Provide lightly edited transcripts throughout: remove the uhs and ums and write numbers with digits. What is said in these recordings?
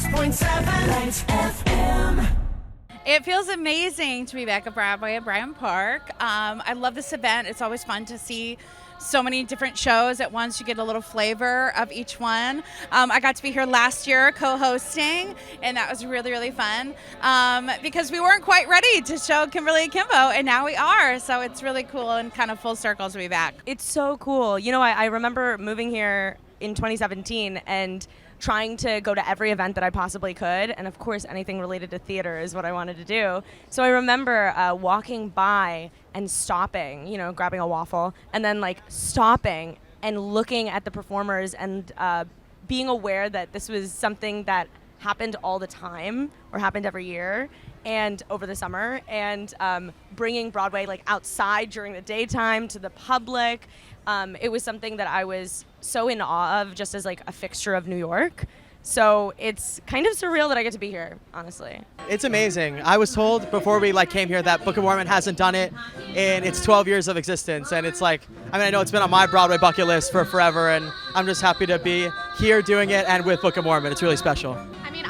96.7 Lights FM. It feels amazing to be back at Broadway at Bryant Park. I love this event. It's always fun to see so many different shows at once. You get a little flavor of each one. I got to be here last year co-hosting, and that was really, really fun because we weren't quite ready to show Kimberly Akimbo, and now we are. So it's really cool and kind of full circle to be back. It's so cool. You know, I remember moving here in 2017 and trying to go to every event that I possibly could, and of course anything related to theater is what I wanted to do. So I remember walking by and stopping, you know, grabbing a waffle, and then like stopping and looking at the performers and being aware that this was something that happened all the time or happened every year and over the summer, and bringing Broadway like outside during the daytime to the public. It was something that I was so in awe of just as like a fixture of New York. So it's kind of surreal that I get to be here, honestly. It's amazing. I was told before we came here that Book of Mormon hasn't done it in its 12 years of existence, and it's like, I know it's been on my Broadway bucket list for forever, and I'm just happy to be here doing it and with Book of Mormon. It's really special.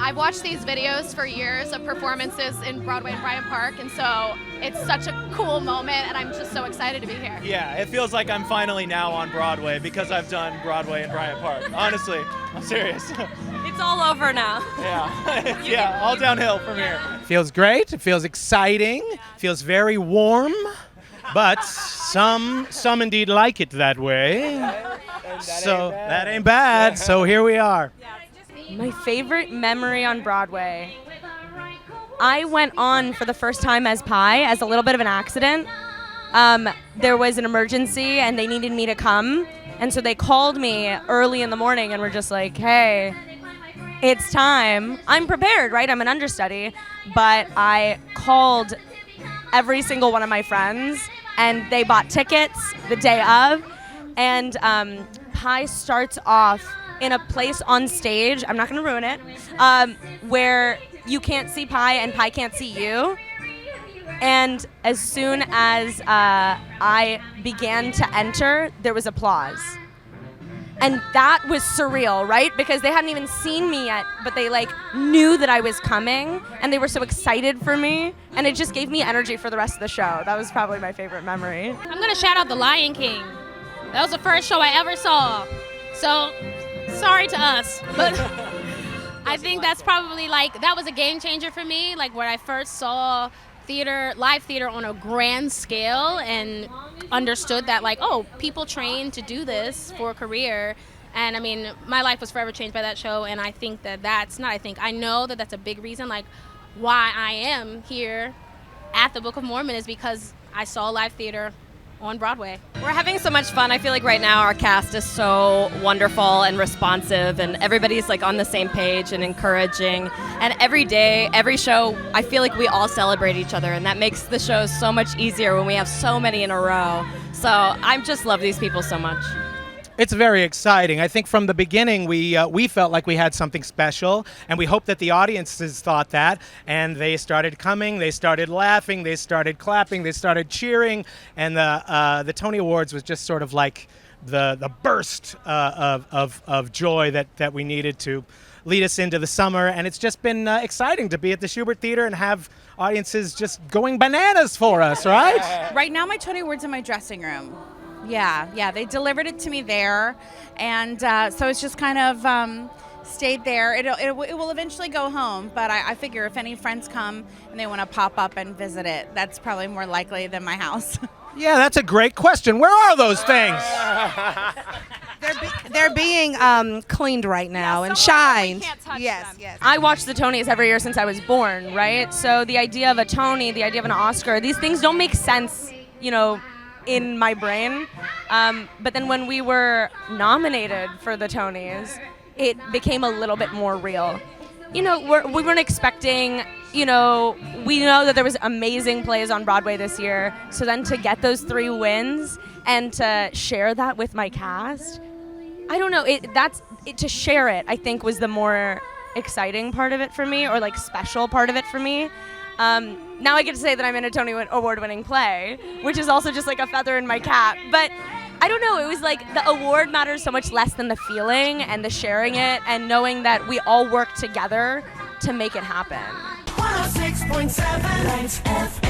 I've watched these videos for years of performances in Broadway and Bryant Park, and so it's such a cool moment, and I'm just so excited to be here. Yeah, it feels like I'm finally now on Broadway because I've done Broadway and Bryant Park. Honestly, I'm serious. It's all over now. Yeah, yeah, all downhill from here. Feels great. It feels exciting. Feels very warm, but some indeed like it that way. That ain't bad. So here we are. My favorite memory on Broadway, I went on for the first time as Pi as a little bit of an accident. There was an emergency and they needed me to come, and so they called me early in the morning and were just like, hey, it's time. I'm prepared, right? I'm an understudy, but I called every single one of my friends and they bought tickets the day of, and Pi starts off in a place on stage, I'm not going to ruin it, where you can't see Pi and Pi can't see you. And as soon as I began to enter, there was applause. And that was surreal, right? Because they hadn't even seen me yet, but they knew that I was coming, and they were so excited for me, and it just gave me energy for the rest of the show. That was probably my favorite memory. I'm going to shout out The Lion King. That was the first show I ever saw. So sorry to us, but I think that's probably that was a game changer for me, when I first saw live theater on a grand scale and understood that people train to do this for a career. And my life was forever changed by that show, and I think I know that that's a big reason why I am here at the Book of Mormon is because I saw live theater on Broadway. We're having so much fun. I feel like right now our cast is so wonderful and responsive, and everybody's on the same page and encouraging. And every day, every show, I feel like we all celebrate each other, and that makes the show so much easier when we have so many in a row. So I just love these people so much. It's very exciting. I think from the beginning we felt like we had something special, and we hoped that the audiences thought that, and they started coming, they started laughing, they started clapping, they started cheering, and the Tony Awards was just sort of like the burst of joy that we needed to lead us into the summer. And it's just been exciting to be at the Schubert Theater and have audiences just going bananas for us, right? Right now my Tony Awards in my dressing room. Yeah, they delivered it to me there, and so it's just kind of stayed there. It will eventually go home, but I figure if any friends come and they want to pop up and visit it, that's probably more likely than my house. Yeah, that's a great question. Where are those things? They're being cleaned right now and shined. Yes. I watch the Tonys every year since I was born, right? So the idea of a Tony, the idea of an Oscar, these things don't make sense, in my brain. But then when we were nominated for the Tonys, it became a little bit more real. We weren't expecting, we know that there was amazing plays on Broadway this year. So then to get those 3 wins and to share that with my cast, I don't know, to share it, I think, was the more exciting part of it for me, or special part of it for me. Now I get to say that I'm in a Tony Award-winning play, which is also just a feather in my cap. But I don't know, it was like the award matters so much less than the feeling and the sharing it and knowing that we all work together to make it happen. 106.7 Lights FM.